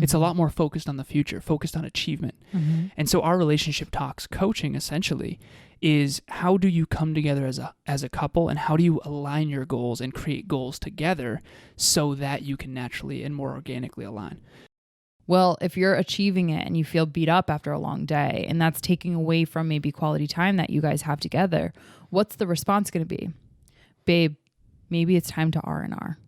It's a lot more focused on the future, focused on achievement. And so our relationship talks coaching essentially is how do you come together as a couple, and how do you align your goals and create goals together so that you can naturally and more organically align. Well, if you're achieving it and you feel beat up after a long day, and that's taking away from maybe quality time that you guys have together, what's the response going to be? Babe, maybe it's time to R&R.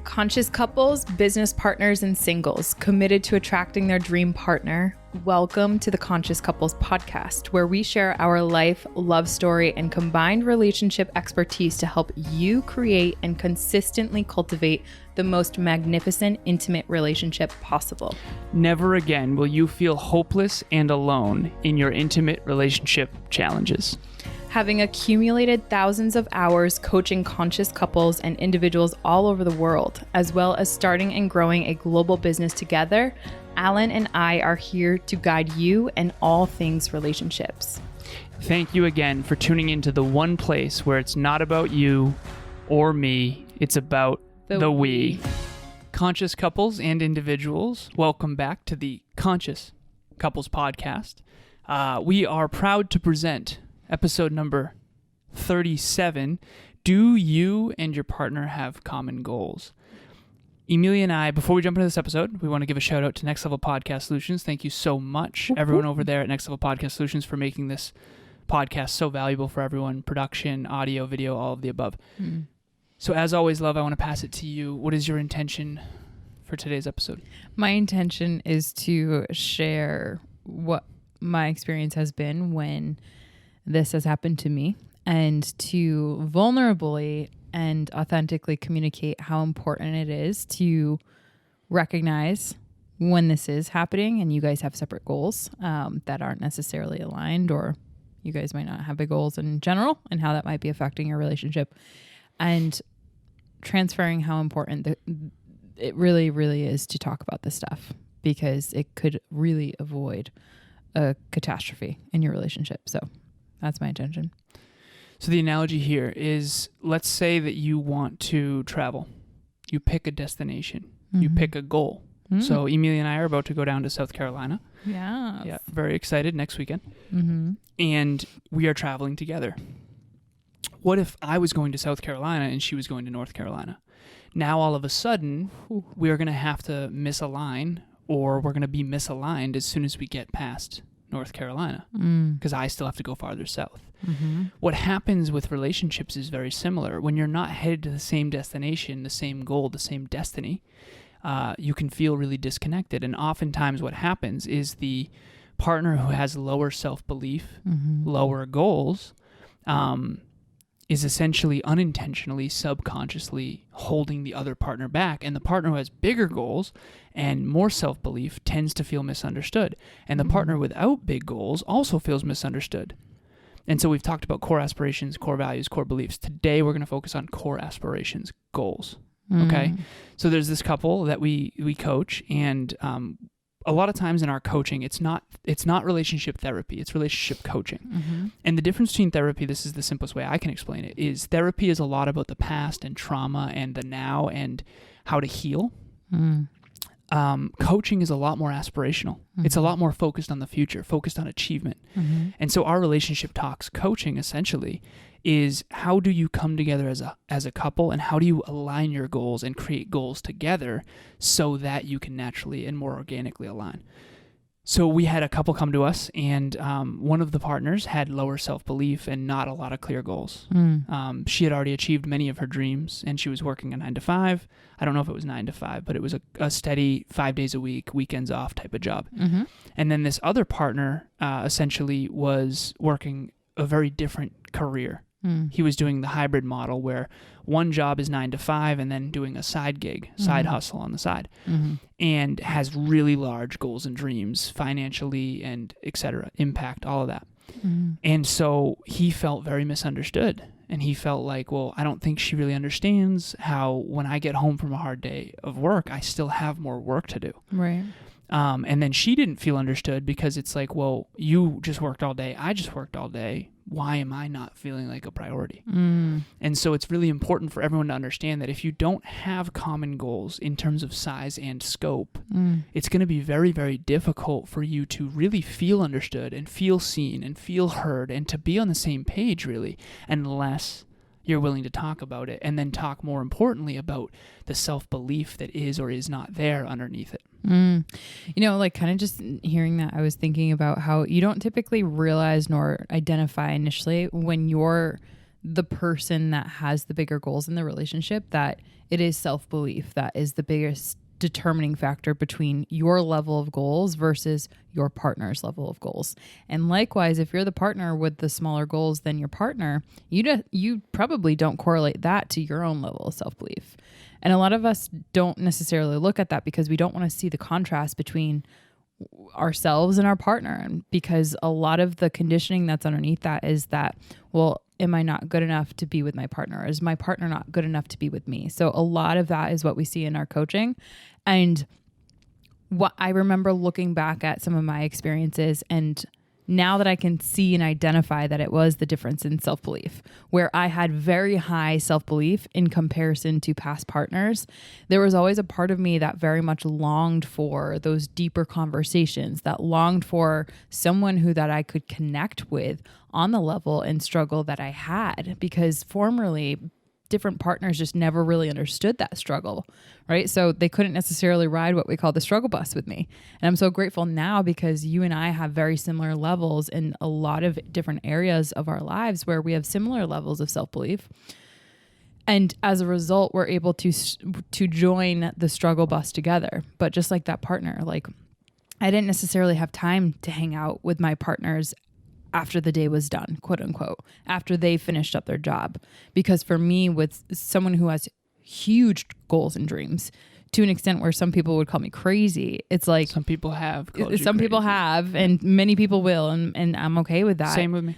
Conscious couples, business partners, and singles committed to attracting their dream partner. Welcome to the Conscious Couples podcast, where we share our life, love story, and combined relationship expertise to help you create and consistently cultivate the most magnificent, intimate relationship possible. Never again will you feel hopeless and alone in your intimate relationship challenges. Having accumulated thousands of hours coaching conscious couples and individuals all over the world, as well as starting and growing a global business together, Alan and I are here to guide you in all things relationships. Thank you again for tuning into the one place where it's not about you or me, it's about the we. Conscious couples and individuals, welcome back to the Conscious Couples podcast. We are proud to present episode number 37, Do You and Your Partner Have Common Goals? Emilia and I, before we jump into this episode, we want to give a shout out to Next Level Podcast Solutions. Thank you so much, everyone over there at Next Level Podcast Solutions, for making this podcast so valuable for everyone. Production, audio, video, all of the above. So as always, love, I want to pass it to you. What is your intention for today's episode? My intention is to share what my experience has been when this has happened to me, and to vulnerably and authentically communicate how important it is to recognize when this is happening and you guys have separate goals that aren't necessarily aligned, or you guys might not have big goals in general, and how that might be affecting your relationship, and transferring how important it really, really is to talk about this stuff, because it could really avoid a catastrophe in your relationship. So that's my intention. So the analogy here is, let's say that you want to travel. You pick a destination. You pick a goal. So Emilia and I are about to go down to South Carolina. Yeah, very excited, next weekend. And we are traveling together. What if I was going to South Carolina and she was going to North Carolina? Now all of a sudden, we are going to have to misalign, or we're going to be misaligned as soon as we get past North Carolina, because I still have to go farther south. What happens with relationships is very similar. When you're not headed to the same destination, the same goal, the same destiny, you can feel really disconnected. And oftentimes what happens is the partner who has lower self-belief, lower goals, is essentially unintentionally, subconsciously holding the other partner back. And the partner who has bigger goals and more self-belief tends to feel misunderstood. And the partner without big goals also feels misunderstood. And so we've talked about core aspirations, core values, core beliefs. Today we're going to focus on core aspirations, goals. Okay? So there's this couple that we coach, and a lot of times in our coaching, it's not relationship therapy, it's relationship coaching. And the difference between therapy, this is the simplest way I can explain it, is therapy is a lot about the past and trauma and the now and how to heal. Coaching is a lot more aspirational. It's a lot more focused on the future, focused on achievement. And so our relationship talks coaching essentially is how do you come together as a couple, and how do you align your goals and create goals together so that you can naturally and more organically align. So we had a couple come to us, and one of the partners had lower self-belief and not a lot of clear goals. She had already achieved many of her dreams, and she was working a 9 to 5. I don't know if it was 9 to 5, but it was a steady 5 days a week, weekends off type of job. And then this other partner essentially was working a very different career. He was doing the hybrid model where one job is 9 to 5 and then doing a side gig, side hustle on the side, and has really large goals and dreams financially and et cetera, impact, all of that. And so he felt very misunderstood, and he felt like, well, I don't think she really understands how when I get home from a hard day of work, I still have more work to do. Right. And then she didn't feel understood because it's like, well, you just worked all day. I just worked all day. Why am I not feeling like a priority? And so it's really important for everyone to understand that if you don't have common goals in terms of size and scope, it's going to be very, very difficult for you to really feel understood and feel seen and feel heard and to be on the same page, really, unless you're willing to talk about it, and then talk more importantly about the self-belief that is or is not there underneath it. Like kind of just hearing that, I was thinking about how you don't typically realize nor identify initially when you're the person that has the bigger goals in the relationship, that it is self-belief that is the biggest determining factor between your level of goals versus your partner's level of goals. And likewise, if you're the partner with the smaller goals than your partner, you probably don't correlate that to your own level of self-belief. And a lot of us don't necessarily look at that because we don't want to see the contrast between ourselves and our partner. And because a lot of the conditioning that's underneath that is that, well, am I not good enough to be with my partner? Is my partner not good enough to be with me? So a lot of that is what we see in our coaching. And what I remember looking back at some of my experiences, and now that I can see and identify that it was the difference in self-belief, where I had very high self-belief in comparison to past partners, there was always a part of me that very much longed for those deeper conversations, that longed for someone that I could connect with on the level and struggle that I had, because formerly different partners just never really understood that struggle, right? So they couldn't necessarily ride what we call the struggle bus with me. And I'm so grateful now because you and I have very similar levels in a lot of different areas of our lives where we have similar levels of self-belief. And as a result, we're able to join the struggle bus together. But just like that partner, like I didn't necessarily have time to hang out with my partners after the day was done, quote unquote, after they finished up their job. Because for me, with someone who has huge goals and dreams, to an extent where some people would call me crazy, it's like some people have, and many people will, and I'm okay with that. Same with me.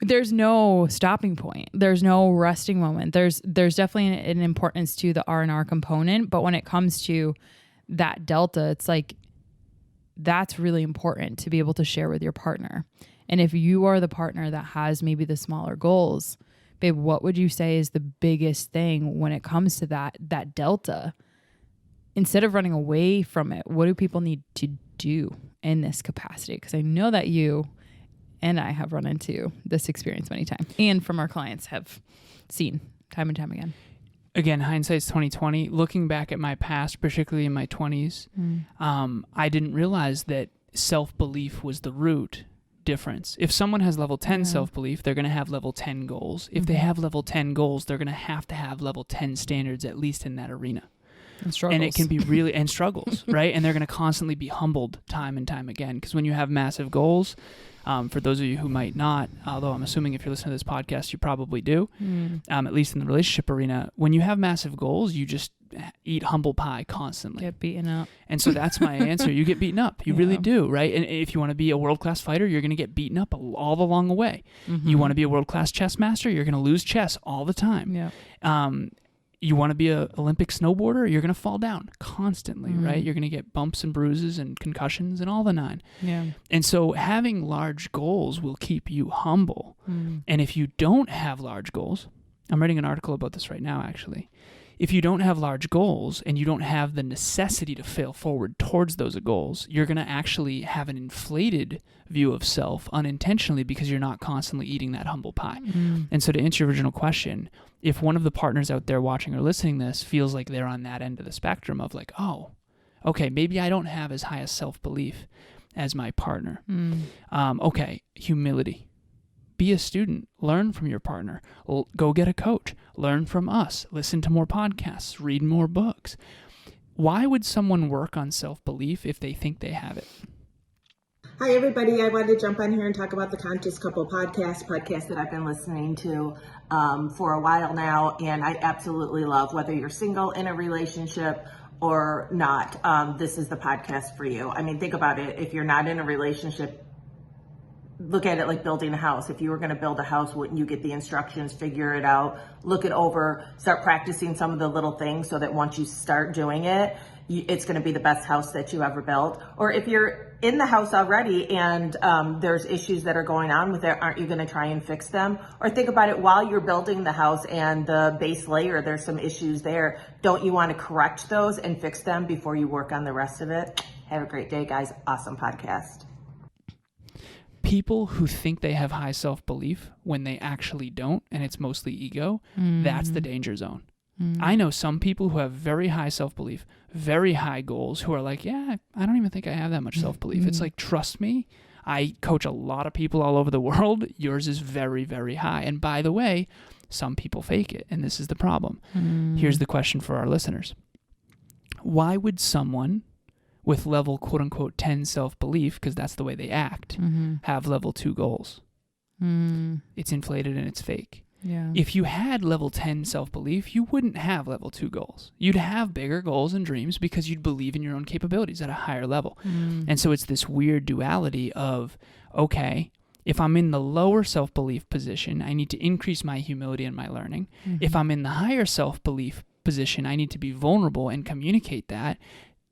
There's no stopping point. There's no resting moment. There's definitely an importance to the R&R component, but when it comes to that delta, it's like that's really important to be able to share with your partner. And if you are the partner that has maybe the smaller goals, babe, what would you say is the biggest thing when it comes to that delta? Instead of running away from it, what do people need to do in this capacity? Because I know that you and I have run into this experience many times, and from our clients have seen time and time again. Again, hindsight's 20/20. Looking back at my past, particularly in my 20s, I didn't realize that self-belief was the root difference. If someone has level 10 self-belief, they're going to have level 10 goals. If they have level 10 goals, they're going to have level 10 standards, at least in that arena. And it can be really, and struggles, right? And they're going to constantly be humbled time and time again. Because when you have massive goals, for those of you who might not, although I'm assuming if you're listening to this podcast, you probably do, at least in the relationship arena, when you have massive goals, you just eat humble pie constantly. Get beaten up. And so that's my answer. You get beaten up. You really do, right? And if you want to be a world-class fighter, you're going to get beaten up all along the way. You want to be a world-class chess master, you're going to lose chess all the time. You want to be an Olympic snowboarder, you're going to fall down constantly, right? You're going to get bumps and bruises and concussions and all the nine. And so having large goals will keep you humble. And if you don't have large goals, I'm writing an article about this right now, actually. If you don't have large goals and you don't have the necessity to fail forward towards those goals, you're going to actually have an inflated view of self unintentionally because you're not constantly eating that humble pie. And so to answer your original question, if one of the partners out there watching or listening to this feels like they're on that end of the spectrum of like, oh, okay, maybe I don't have as high a self-belief as my partner. Okay, humility. Be a student. Learn from your partner. Go get a coach. Learn from us. Listen to more podcasts. Read more books. Why would someone work on self-belief if they think they have it? Hi, everybody. I wanted to jump on here and talk about the Conscious Couple podcast that I've been listening to for a while now, and I absolutely love, whether you're single, in a relationship, or not, this is the podcast for you. I mean, think about it. If you're not in a relationship, look at it like building a house. If you were going to build a house, wouldn't you get the instructions, figure it out, look it over, start practicing some of the little things so that once you start doing it, it's going to be the best house that you ever built? Or if you're in the house already and there's issues that are going on with it, aren't you going to try and fix them? Or think about it while you're building the house and the base layer, there's some issues there. Don't you want to correct those and fix them before you work on the rest of it? Have a great day, guys. Awesome podcast. People who think they have high self-belief when they actually don't, and it's mostly ego, that's the danger zone. I know some people who have very high self-belief, very high goals, who are like, yeah, I don't even think I have that much self-belief. It's like, trust me, I coach a lot of people all over the world. Yours is very, very high. And by the way, some people fake it, and this is the problem. Here's the question for our listeners. Why would someone with level quote-unquote 10 self-belief, because that's the way they act, have level 2 goals? It's inflated and it's fake. Yeah. If you had level 10 self-belief, you wouldn't have level 2 goals. You'd have bigger goals and dreams because you'd believe in your own capabilities at a higher level. And so it's this weird duality of, okay, if I'm in the lower self-belief position, I need to increase my humility and my learning. If I'm in the higher self-belief position, I need to be vulnerable and communicate that,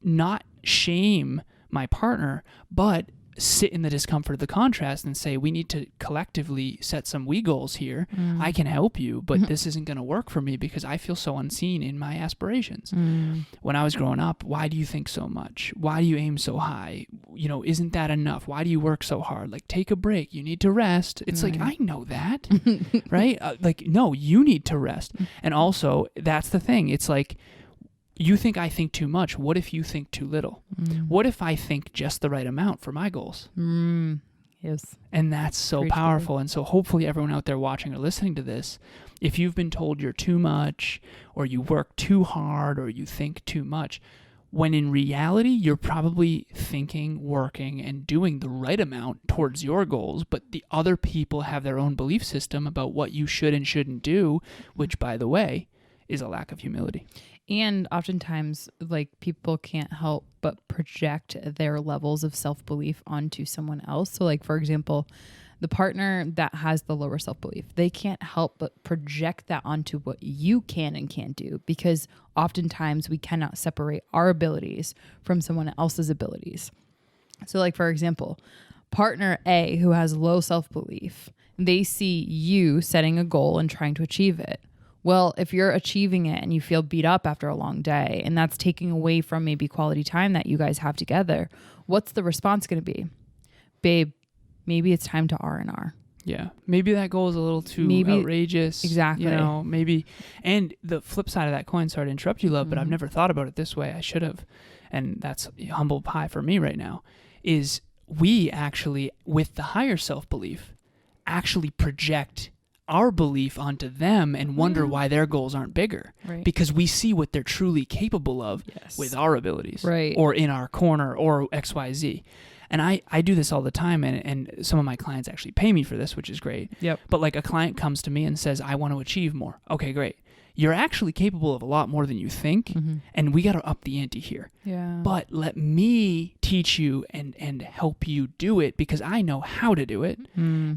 not shame my partner, but sit in the discomfort of the contrast and say, we need to collectively set some we goals here. I can help you, but this isn't going to work for me because I feel so unseen in my aspirations. When I was growing up, why do you think so much? Why do you aim so high? You know, isn't that enough? Why do you work so hard? Like, take a break. You need to rest. It's like, I know that, right? Like, no, you need to rest. And also, that's the thing. It's like, you think I think too much. What if you think too little? What if I think just the right amount for my goals? Yes. And that's so powerful. And so hopefully everyone out there watching or listening to this, if you've been told you're too much, or you work too hard, or you think too much, when in reality, you're probably thinking, working, and doing the right amount towards your goals, but the other people have their own belief system about what you should and shouldn't do, which, by the way, is a lack of humility. And oftentimes, like, people can't help but project their levels of self-belief onto someone else. So, like, for example, the partner that has the lower self-belief, they can't help but project that onto what you can and can't do, because oftentimes we cannot separate our abilities from someone else's abilities. So, like, for example, partner A, who has low self-belief, they see you setting a goal and trying to achieve it. Well, if you're achieving it and you feel beat up after a long day, and that's taking away from maybe quality time that you guys have together, what's the response going to be? Babe, maybe it's time to R&R. Yeah. Maybe that goal is a little too outrageous. Exactly. You know, maybe. And the flip side of that coin, sorry to interrupt you, love, but I've never thought about it this way. I should have. And that's humble pie for me right now, is we actually, with the higher self-belief, actually project our belief onto them and wonder why their goals aren't bigger, because we see what they're truly capable of with our abilities, or in our corner, or XYZ. And I do this all the time, and some of my clients actually pay me for this, which is great. But like, a client comes to me and says, I want to achieve more. Okay, great. You're actually capable of a lot more than you think, and we got to up the ante here. But let me teach you and help you do it, because I know how to do it,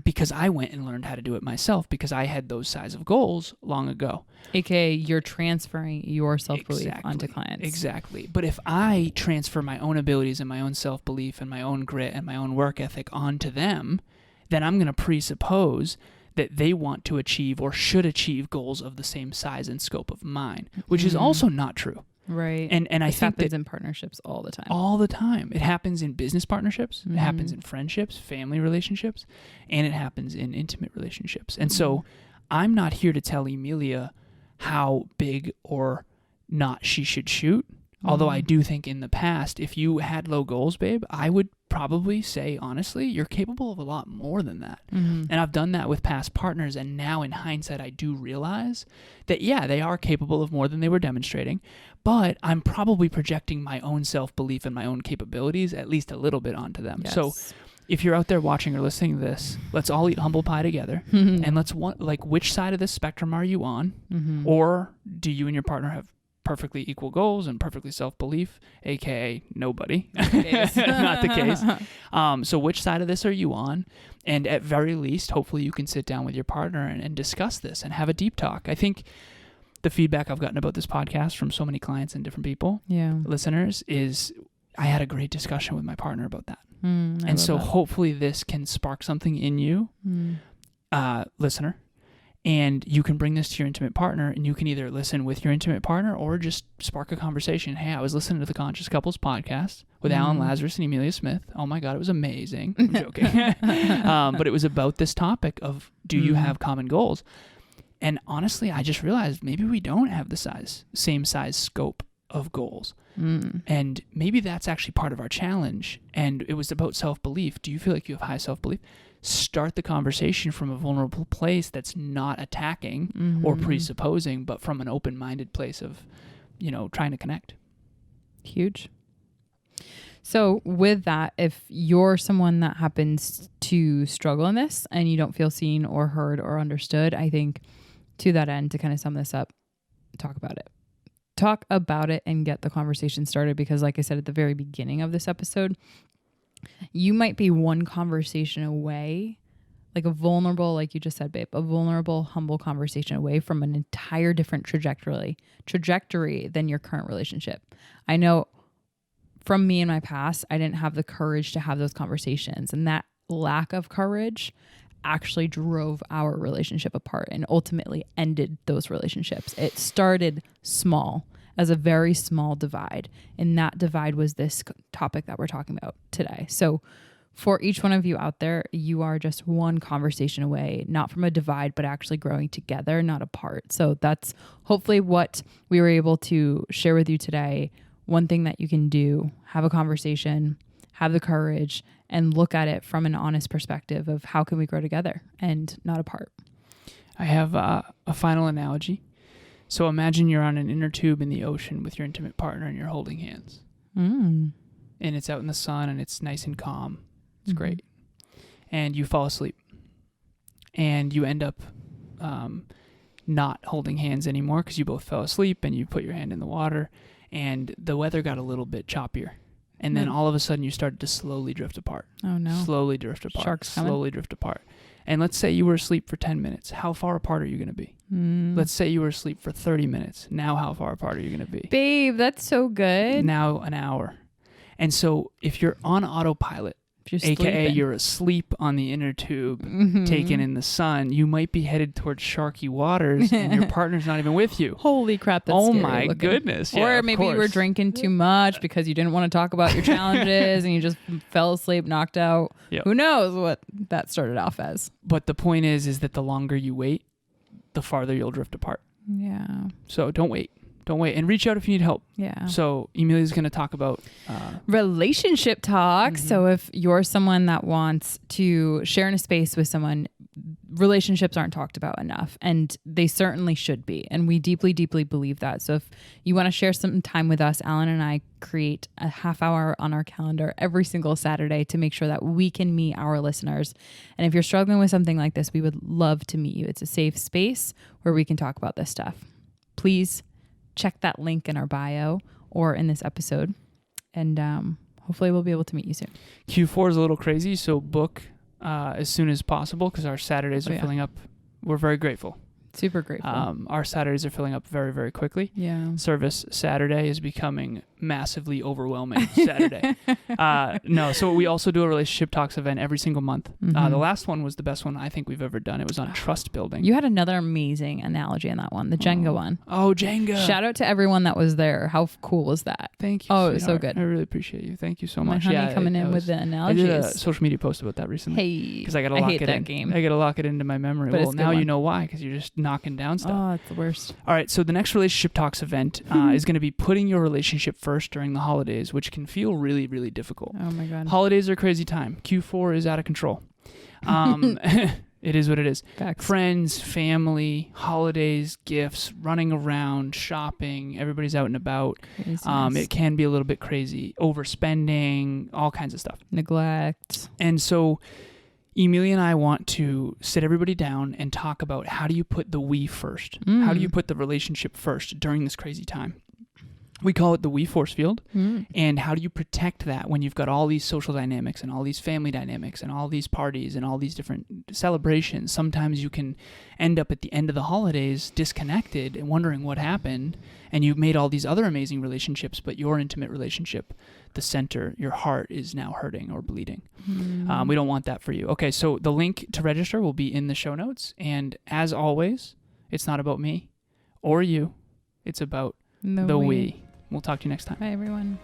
because I went and learned how to do it myself, because I had those size of goals long ago. AKA, you're transferring your self-belief onto clients. Exactly. But if I transfer my own abilities and my own self-belief and my own grit and my own work ethic onto them, then I'm going to presuppose that they want to achieve or should achieve goals of the same size and scope of mine, which is also not true. Right. And I think happens in partnerships all the time. All the time. It happens in business partnerships, it happens in friendships, family relationships, and it happens in intimate relationships. And so I'm not here to tell Emilia how big or not she should shoot. Although I do think in the past, if you had low goals, babe, I would probably say, honestly, you're capable of a lot more than that. And I've done that with past partners. And now in hindsight, I do realize that, yeah, they are capable of more than they were demonstrating. But I'm probably projecting my own self-belief and my own capabilities at least a little bit onto them. Yes. So if you're out there watching or listening to this, let's all eat humble pie together. And let's which side of this spectrum are you on? Or do you and your partner have perfectly equal goals and perfectly self-belief, aka nobody. Not the case. So which side of this are you on? And at very least, hopefully you can sit down with your partner and discuss this and have a deep talk. I think the feedback I've gotten about this podcast from so many clients and different people, listeners, is I had a great discussion with my partner about that. And so hopefully this can spark something in you, listener, and you can bring this to your intimate partner, and you can either listen with your intimate partner or just spark a conversation. Hey, I was listening to the Conscious Couples podcast with Alan Lazaros and Emilia Smith. Oh my God, it was amazing. I'm joking. But it was about this topic of, do you have common goals? And honestly, I just realized maybe we don't have the same size scope of goals. And maybe that's actually part of our challenge. And it was about self-belief. Do you feel like you have high self-belief? Start the conversation from a vulnerable place that's not attacking or presupposing, but from an open-minded place of, trying to connect. Huge. So with that, if you're someone that happens to struggle in this and you don't feel seen or heard or understood, I think to that end, to kind of sum this up, talk about it. Talk about it and get the conversation started, because like I said at the very beginning of this episode, you might be one conversation away, like a vulnerable, like you just said, babe, a vulnerable, humble conversation away from an entire different trajectory than your current relationship. I know from me in my past, I didn't have the courage to have those conversations, and that lack of courage actually drove our relationship apart and ultimately ended those relationships. It started small, as a very small divide, and that divide was this topic that we're talking about today. So for each one of you out there, you are just one conversation away, not from a divide, but actually growing together, not apart. So that's hopefully what we were able to share with you today. One thing that you can do, have a conversation, have the courage, and look at it from an honest perspective of how can we grow together and not apart. I have a final analogy. So imagine you're on an inner tube in the ocean with your intimate partner and you're holding hands. And it's out in the sun and it's nice and calm. It's great. And you fall asleep. And you end up not holding hands anymore because you both fell asleep and you put your hand in the water and the weather got a little bit choppier. And then all of a sudden you started to slowly drift apart. Oh no. Slowly drift apart. Sharks coming. Slowly drift apart. And let's say you were asleep for 10 minutes. How far apart are you going to be? Let's say you were asleep for 30 minutes. Now how far apart are you going to be? Babe, that's so good. Now an hour. And so if you're on autopilot, AKA you're asleep on the inner tube, taken in the sun, you might be headed towards sharky waters and your partner's not even with you. Holy crap, that's oh scary my looking. Goodness. Yeah, or maybe you were drinking too much because you didn't want to talk about your challenges and you just fell asleep, knocked out. Yep. Who knows what that started off as. But the point is that the longer you wait, the farther you'll drift apart. Yeah. So don't wait. Don't wait. And reach out if you need help. Yeah. So Emilia's going to talk about relationship talk. So if you're someone that wants to share in a space with someone, relationships aren't talked about enough, and they certainly should be. And we deeply, deeply believe that. So if you want to share some time with us, Alan and I create a half hour on our calendar every single Saturday to make sure that we can meet our listeners. And if you're struggling with something like this, we would love to meet you. It's a safe space where we can talk about this stuff. Please check that link in our bio or in this episode, and hopefully we'll be able to meet you soon. Q4 is a little crazy, so book as soon as possible because our Saturdays are filling up. We're very grateful. Super grateful. Our Saturdays are filling up very, very quickly. Yeah. Service Saturday is becoming massively overwhelming Saturday. So we also do a relationship talks event every single month. The last one was the best one I think we've ever done. It was on trust building. You had another amazing analogy in that one, the Jenga one. Oh, Jenga. Shout out to everyone that was there. How cool was that? Thank you. Oh, it was so good. I really appreciate you. Thank you so much. My honey coming in with the analogies. I did a social media post about that recently. Hey, because I got to lock it in. Game. I got to lock it into my memory. But well, now you know why, because you're just knocking down stuff. Oh, it's the worst. All right, so the next relationship talks event is going to be putting your relationship first during the holidays, which can feel really, really difficult. Oh my God. Holidays are a crazy time. Q4 is out of control. It is what it is. Facts. Friends, family, holidays, gifts, running around, shopping, everybody's out and about. It can be a little bit crazy. Overspending, all kinds of stuff. Neglect. And so Emilia and I want to sit everybody down and talk about how do you put the we first? How do you put the relationship first during this crazy time? We call it the we force field. And how do you protect that when you've got all these social dynamics and all these family dynamics and all these parties and all these different celebrations? Sometimes you can end up at the end of the holidays disconnected and wondering what happened, and you've made all these other amazing relationships, but your intimate relationship, the center, your heart, is now hurting or bleeding. We don't want that for you. Okay, so the link to register will be in the show notes. And as always, it's not about me or you. It's about the we. We'll talk to you next time. Bye, everyone.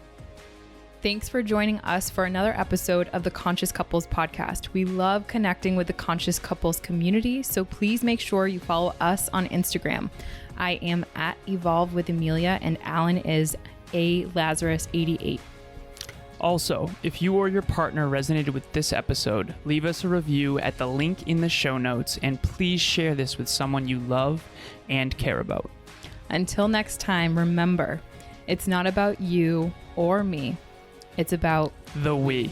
Thanks for joining us for another episode of the Conscious Couples podcast. We love connecting with the Conscious Couples community, so please make sure you follow us on Instagram. I am at Evolve with Emilia, and Alan is a Lazaros 88. Also, if you or your partner resonated with this episode, leave us a review at the link in the show notes, and please share this with someone you love and care about. Until next time, remember, it's not about you or me. It's about the we.